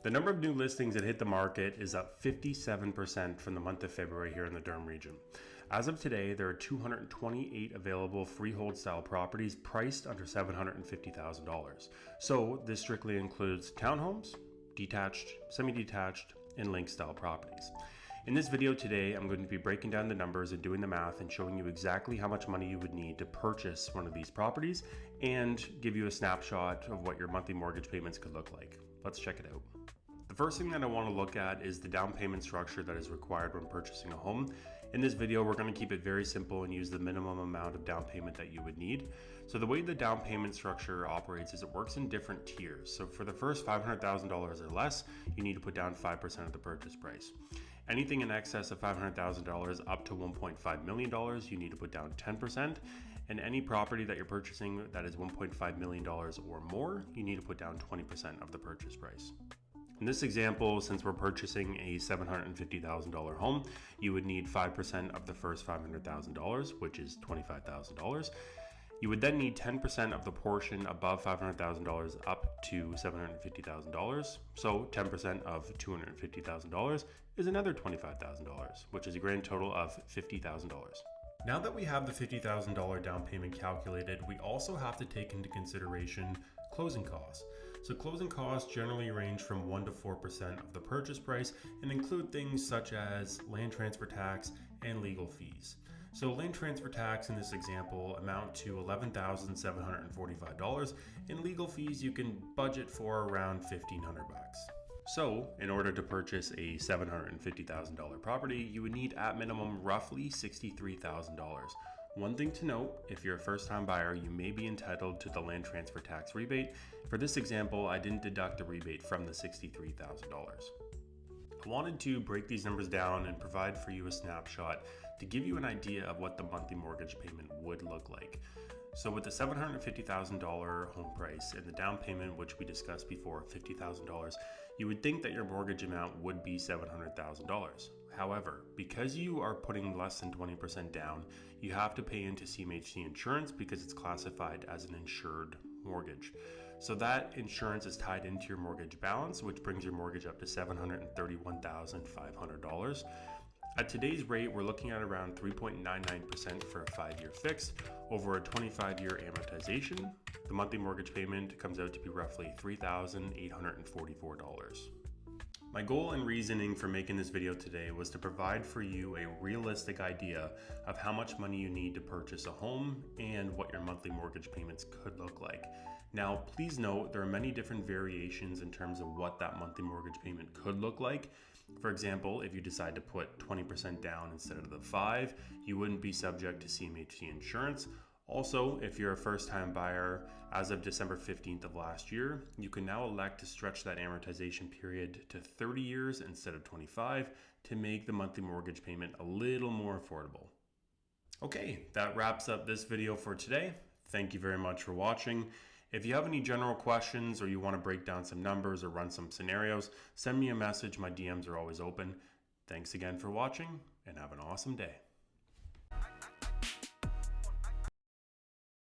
The number of new listings that hit the market is up 57% from the month of February here in the Durham region. As of today, there are 228 available freehold style properties priced under $750,000. So this strictly includes townhomes, detached, semi-detached, and link style properties. In this video today, I'm going to be breaking down the numbers and doing the math and showing you exactly how much money you would need to purchase one of these properties and give you a snapshot of what your monthly mortgage payments could look like. Let's check it out. The first thing that I want to look at is the down payment structure that is required when purchasing a home. In this video, we're going to keep it very simple and use the minimum amount of down payment that you would need. So the way the down payment structure operates is it works in different tiers. So for the first $500,000 or less, you need to put down 5% of the purchase price. Anything in excess of $500,000 up to $1.5 million, you need to put down 10%. And any property that you're purchasing that is $1.5 million or more, you need to put down 20% of the purchase price. In this example, since we're purchasing a $750,000 home, you would need 5% of the first $500,000, which is $25,000. You would then need 10% of the portion above $500,000 up to $750,000. So 10% of $250,000 is another $25,000, which is a grand total of $50,000. Now that we have the $50,000 down payment calculated, we also have to take into consideration closing costs. So closing costs generally range from 1 to 4% of the purchase price and include things such as land transfer tax and legal fees. So land transfer tax in this example amount to $11,745, and legal fees you can budget for around $1,500. So, in order to purchase a $750,000 property, you would need at minimum roughly $63,000. One thing to note, if you're a first-time buyer, you may be entitled to the land transfer tax rebate. For this example, I didn't deduct the rebate from the $63,000. I wanted to break these numbers down and provide for you a snapshot to give you an idea of what the monthly mortgage payment would look like. So with the $750,000 home price and the down payment, which we discussed before, $50,000, you would think that your mortgage amount would be $700,000. However, because you are putting less than 20% down, you have to pay into CMHC insurance because it's classified as an insured mortgage. So that insurance is tied into your mortgage balance, which brings your mortgage up to $731,500. At today's rate, we're looking at around 3.99% for a 5-year fixed over a 25-year amortization. The monthly mortgage payment comes out to be roughly $3,844. My goal and reasoning for making this video today was to provide for you a realistic idea of how much money you need to purchase a home and what your monthly mortgage payments could look like. Now, please note there are many different variations in terms of what that monthly mortgage payment could look like. For example, if you decide to put 20% down instead of the 5%, you wouldn't be subject to CMHC insurance. Also, if you're a first-time buyer, as of December 15th of last year, you can now elect to stretch that amortization period to 30 years instead of 25 to make the monthly mortgage payment a little more affordable. Okay, that wraps up this video for today. Thank you very much for watching. If you have any general questions or you want to break down some numbers or run some scenarios, send me a message. My DMs are always open. Thanks again for watching and have an awesome day.